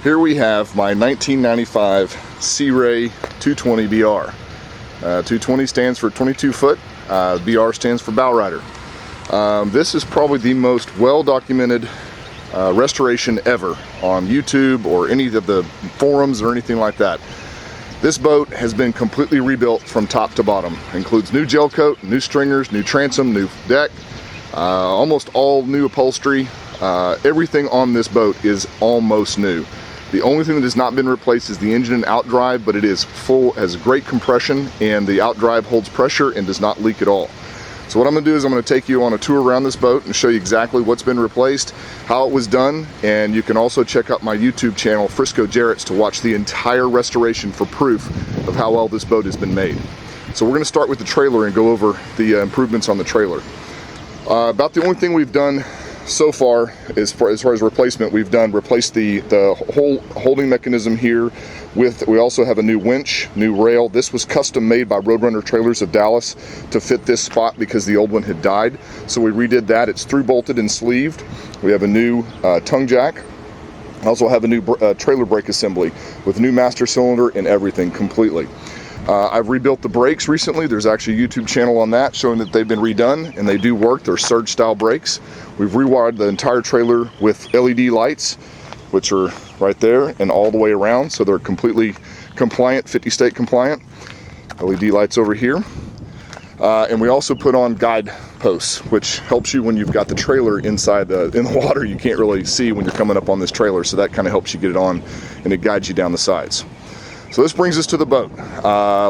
Here we have my 1995 Sea Ray 220BR. 220 stands for 22 foot, BR stands for bow rider. This is probably the most well-documented restoration ever on YouTube or any of the forums or anything like that. This boat has been completely rebuilt from top to bottom. Includes new gel coat, new stringers, new transom, new deck, almost all new upholstery. Everything on this boat is almost new. The only thing that has not been replaced is the engine and outdrive, but it is full, has great compression, and the outdrive holds pressure and does not leak at all. So what I'm going to do is I'm going to take you on a tour around this boat and show you exactly what's been replaced, how it was done, and you can also check out my YouTube channel, Frisco Jarrett's, to watch the entire restoration for proof of how well this boat has been made. So we're going to start with the trailer and go over the improvements on the trailer. About the only thing we've done so far as far as replacement, we've replaced the whole holding mechanism here. We also have a new winch, new rail. This was custom made by Roadrunner Trailers of Dallas to fit this spot because the old one had died. So we redid that. It's through bolted and sleeved. We have a new tongue jack. I also have a new trailer brake assembly with new master cylinder and everything completely. I've rebuilt the brakes recently. There's actually a YouTube channel on that showing that they've been redone, and they do work. They're surge style brakes. We've rewired the entire trailer with LED lights, which are right there and all the way around, so they're completely compliant, 50 state compliant. LED lights over here. And we also put on guide posts, which helps you when you've got the trailer inside in the water. You can't really see when you're coming up on this trailer, so that kind of helps you get it on, and it guides you down the sides. So this brings us to the boat.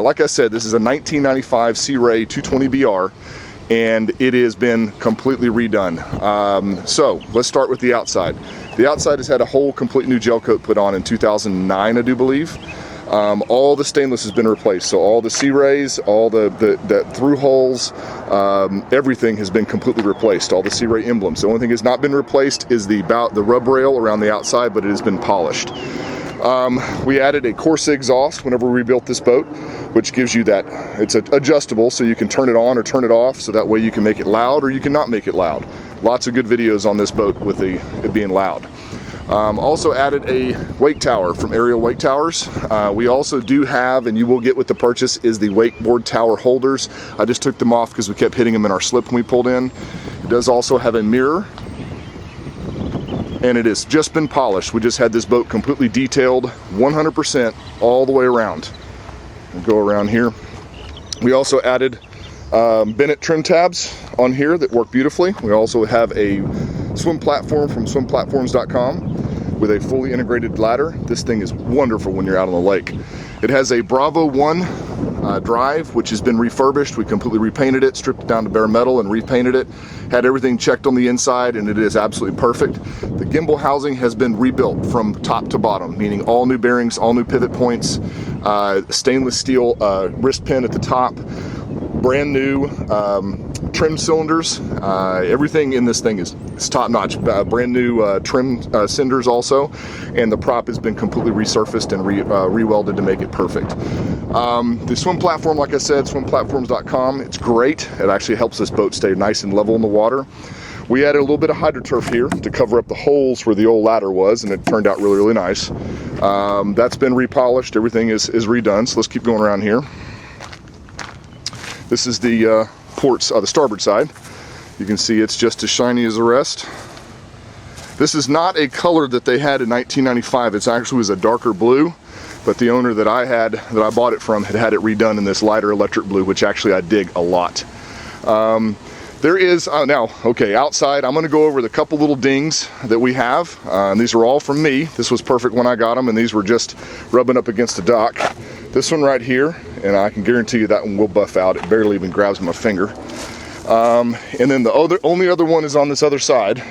Like I said, this is a 1995 Sea Ray 220BR, and it has been completely redone. So let's start with the outside. The outside has had a whole complete new gel coat put on in 2009, I do believe. All the stainless has been replaced, so all the Sea Rays, all the through holes, everything has been completely replaced. All the Sea Ray emblems. The only thing that has not been replaced is the rub rail around the outside, but it has been polished. We added a Corsa exhaust whenever we rebuilt this boat, which gives you that, it's adjustable, so you can turn it on or turn it off, so that way you can make it loud or you can not make it loud. Lots of good videos on this boat with it being loud. Also added a wake tower from Aerial Wake Towers. We also do have, and you will get with the purchase, is the wakeboard tower holders. I just took them off because we kept hitting them in our slip when we pulled in. It does also have a mirror, and it has just been polished. We just had this boat completely detailed 100% all the way around. We'll go around here. We also added Bennett trim tabs on here that work beautifully. We also have a swim platform from swimplatforms.com with a fully integrated ladder. This thing is wonderful when you're out on the lake. It has a Bravo 1 drive, which has been refurbished. We completely repainted it, stripped it down to bare metal and repainted it. Had everything checked on the inside, and it is absolutely perfect. The gimbal housing has been rebuilt from top to bottom, meaning all new bearings, all new pivot points, stainless steel wrist pin at the top, brand new trim cylinders. Everything in this thing is top notch. Brand new trim cinders also, and the prop has been completely resurfaced and re-welded to make it perfect. The swim platform, like I said, swimplatforms.com, it's great. It actually helps this boat stay nice and level in the water. We added a little bit of hydroturf here to cover up the holes where the old ladder was, and it turned out really, really nice. That's been repolished. Everything is redone. So let's keep going around here. This is the ports, the starboard side. You can see it's just as shiny as the rest. This is not a color that they had in 1995. It actually was a darker blue, but the owner that I bought it from had it redone in this lighter electric blue, which actually I dig a lot. There is, now, okay, outside, I'm gonna go over the couple little dings that we have. And these are all from me. This was perfect when I got them, and these were just rubbing up against the dock. This one right here, and I can guarantee you that one will buff out. It barely even grabs my finger. And then the only other one is on this other side.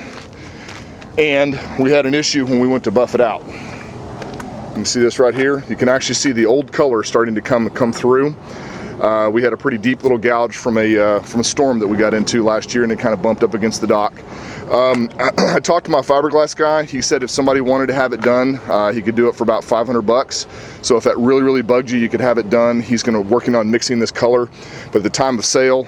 And we had an issue when we went to buff it out. You can see this right here. You can actually see the old color starting to come through. We had a pretty deep little gouge from a storm that we got into last year, and it kind of bumped up against the dock. I talked to my fiberglass guy. He said if somebody wanted to have it done, he could do it for about 500 bucks. So if that really bugged you, you could have it done. He's working on mixing this color, but at the time of sale,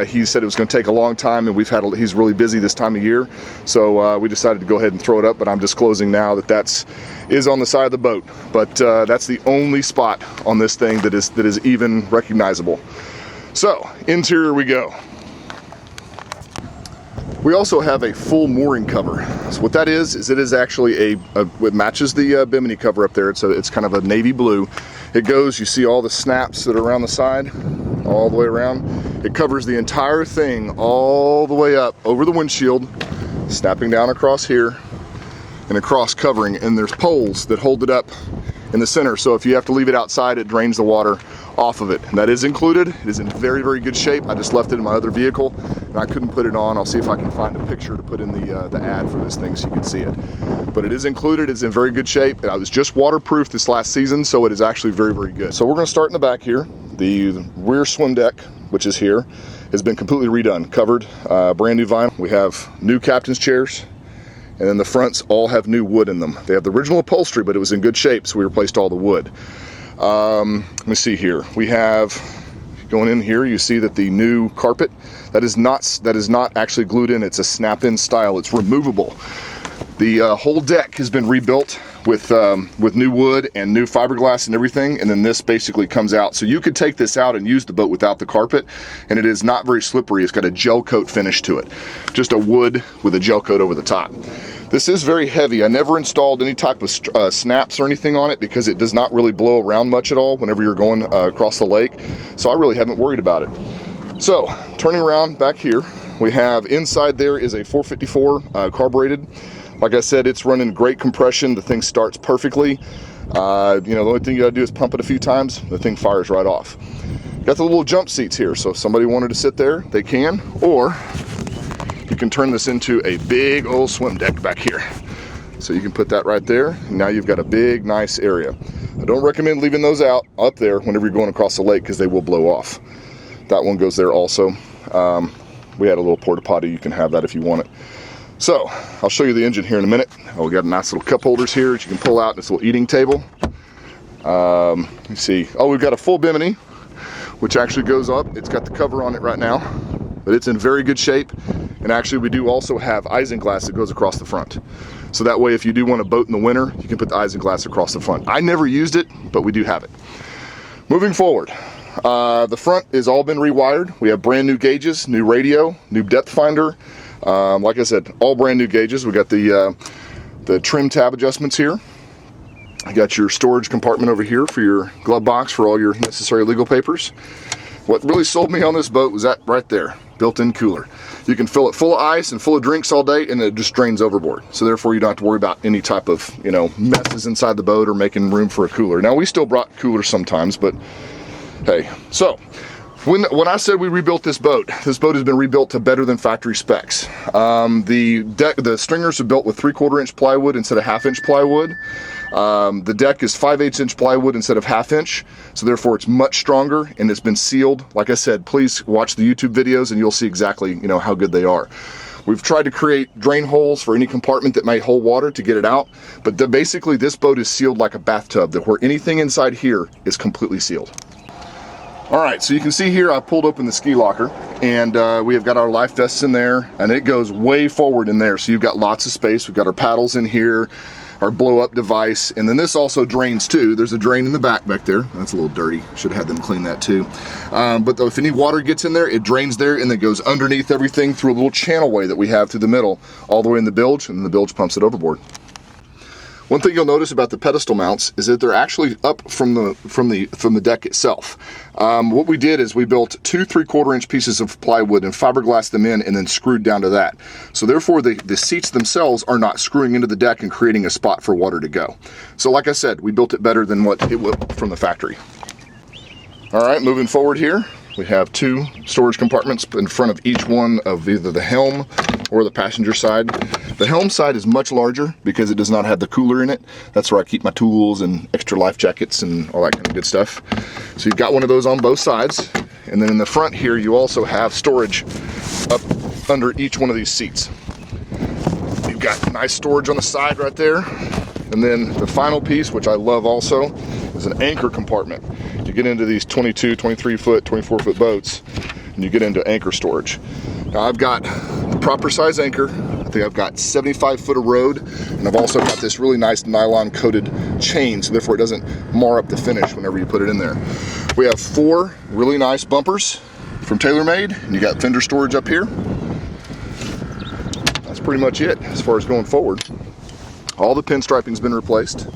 he said it was going to take a long time, and he's really busy this time of year. So we decided to go ahead and throw it up, but I'm disclosing now that is on the side of the boat. But that's the only spot on this thing that is even recognizable. So interior we go. We also have a full mooring cover. So what that is it is actually it matches the bimini cover up there. It's kind of a navy blue. It goes, you see all the snaps that are around the side, all the way around. It covers the entire thing all the way up over the windshield, snapping down across here and across covering. And there's poles that hold it up in the center. So if you have to leave it outside, it drains the water off of it. And that is included. It is in very good shape. I just left it in my other vehicle and I couldn't put it on. I'll see if I can find a picture to put in the ad for this thing so you can see it. But it is included. It's in very good shape. And I was just waterproof this last season, so it is actually very good. So we're going to start in the back here. The rear swim deck, which is here, has been completely redone, covered, brand new vinyl. We have new captain's chairs, and then the fronts all have new wood in them. They have the original upholstery, but it was in good shape, so we replaced all the wood. Let me see here. We have, going in here, you see that the new carpet, that is not actually glued in. It's a snap-in style. It's removable. The whole deck has been rebuilt with new wood and new fiberglass and everything, and then this basically comes out. So you could take this out and use the boat without the carpet, and it is not very slippery. It's got a gel coat finish to it. Just a wood with a gel coat over the top. This is very heavy. I never installed any type of snaps or anything on it because it does not really blow around much at all whenever you're going across the lake. So I really haven't worried about it. So turning around back here, we have inside there is a 454 carbureted. Like I said, it's running great compression. The thing starts perfectly. The only thing you gotta do is pump it a few times. The thing fires right off. Got the little jump seats here, so if somebody wanted to sit there, they can, or you can turn this into a big old swim deck back here. So you can put that right there. And now you've got a big, nice area. I don't recommend leaving those out up there whenever you're going across the lake because they will blow off. That one goes there also. We had a little porta potty. You can have that if you want it. So I'll show you the engine here in a minute. We got nice little cup holders here that you can pull out. This little eating table. Let me see. Oh, we've got a full bimini, which actually goes up. It's got the cover on it right now, but it's in very good shape. And actually we do also have isinglass that goes across the front. So that way if you do want to boat in the winter, you can put the isinglass across the front. I never used it, but we do have it. Moving forward, the front has all been rewired. We have brand new gauges, new radio, new depth finder. Like I said, all brand new gauges. We got the trim tab adjustments here. I got your storage compartment over here for your glove box for all your necessary legal papers. What really sold me on this boat was that right there, built-in cooler. You can fill it full of ice and full of drinks all day and it just drains overboard. So therefore you don't have to worry about any type of, messes inside the boat or making room for a cooler. Now we still brought coolers sometimes, but hey. So when I said we rebuilt this boat has been rebuilt to better than factory specs. The stringers are built with 3/4 inch plywood instead of 1/2 inch plywood. The deck is 5/8 inch plywood instead of 1/2 inch, so therefore it's much stronger and it's been sealed. Like I said, please watch the YouTube videos and you'll see exactly how good they are. We've tried to create drain holes for any compartment that may hold water to get it out, but basically this boat is sealed like a bathtub, where anything inside here is completely sealed. All right, so you can see here I pulled open the ski locker and we have got our life vests in there and it goes way forward in there. So you've got lots of space. We've got our paddles in here, our blow up device, and then this also drains too. There's a drain in the back there. That's a little dirty. Should have had them clean that too. But if any water gets in there, it drains there and then goes underneath everything through a little channelway that we have through the middle, all the way in the bilge, and the bilge pumps it overboard. One thing you'll notice about the pedestal mounts is that they're actually up from the deck itself. What we did is we built 2 3/4 inch pieces of plywood and fiberglassed them in and then screwed down to that. So therefore the seats themselves are not screwing into the deck and creating a spot for water to go. So like I said, we built it better than what it would from the factory. All right, moving forward here, we have 2 storage compartments in front of each one of either the helm or the passenger side. The helm side is much larger because it does not have the cooler in it. That's where I keep my tools and extra life jackets and all that kind of good stuff. So you've got one of those on both sides. And then in the front here, you also have storage up under each one of these seats. got nice storage on the side right there. And then the final piece, which I love also, is an anchor compartment. You get into these 22, 23 foot, 24 foot boats, and you get into anchor storage. Now I've got the proper size anchor. I think I've got 75 foot of road, and I've also got this really nice nylon coated chain, so therefore it doesn't mar up the finish whenever you put it in there. We have 4 really nice bumpers from TaylorMade, and you got fender storage up here. That's pretty much it as far as going forward. All the pinstriping's been replaced.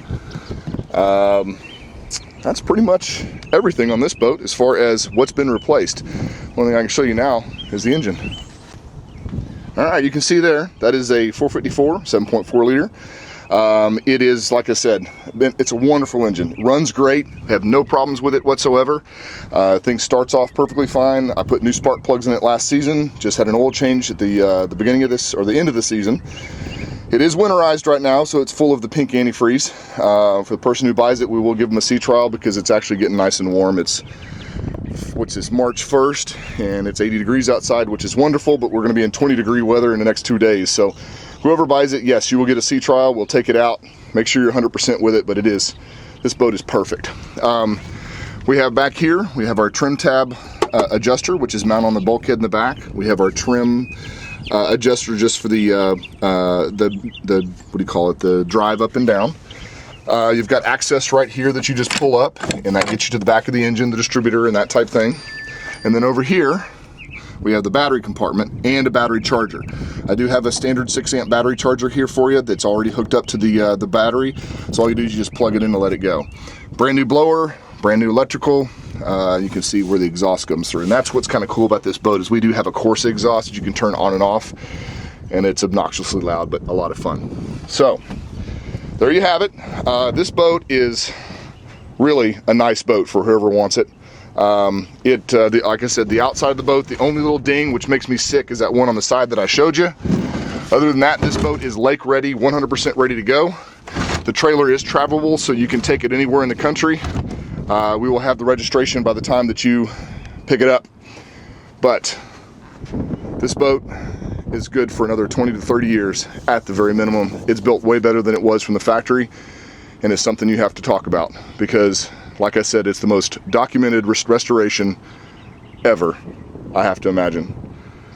That's pretty much everything on this boat as far as what's been replaced. One thing I can show you now is the engine. All right, you can see there, that is a 454, 7.4 liter. It is, like I said, it's a wonderful engine. Runs great, have no problems with it whatsoever. Thing starts off perfectly fine. I put new spark plugs in it last season. Just had an oil change at the beginning of this, or the end of the season. It is winterized right now, so it's full of the pink antifreeze. For the person who buys it, we will give them a sea trial because it's actually getting nice and warm. Which is March 1st, and it's 80 degrees outside, which is wonderful, but we're going to be in 20 degree weather in the next 2 days. So whoever buys it, yes, you will get a sea trial. We'll take it out, make sure you're 100% with it, but this boat is perfect. We have back here, we have our trim tab adjuster, which is mounted on the bulkhead in the back. We have our trim adjuster just for the what do you call it, the drive up and down. You've got access right here that you just pull up, and that gets you to the back of the engine, the distributor, and that type thing. And then over here we have the battery compartment and a battery charger. I do have a standard 6 amp battery charger here for you that's already hooked up to the battery, so all you do is you just plug it in and let it go. Brand new blower, brand new electrical. You can see where the exhaust comes through, and that's what's kind of cool about this boat is we do have a Corsa exhaust that you can turn on and off, and it's obnoxiously loud but a lot of fun. So there you have it. This boat is really a nice boat for whoever wants it. Like I said, the outside of the boat, the only little ding which makes me sick is that one on the side that I showed you. Other than that, this boat is lake ready, 100% ready to go. The trailer is travelable, so you can take it anywhere in the country. We will have the registration by the time that you pick it up. But this boat is good for another 20 to 30 years at the very minimum. It's built way better than it was from the factory, and it's something you have to talk about because, like I said, it's the most documented restoration ever, I have to imagine.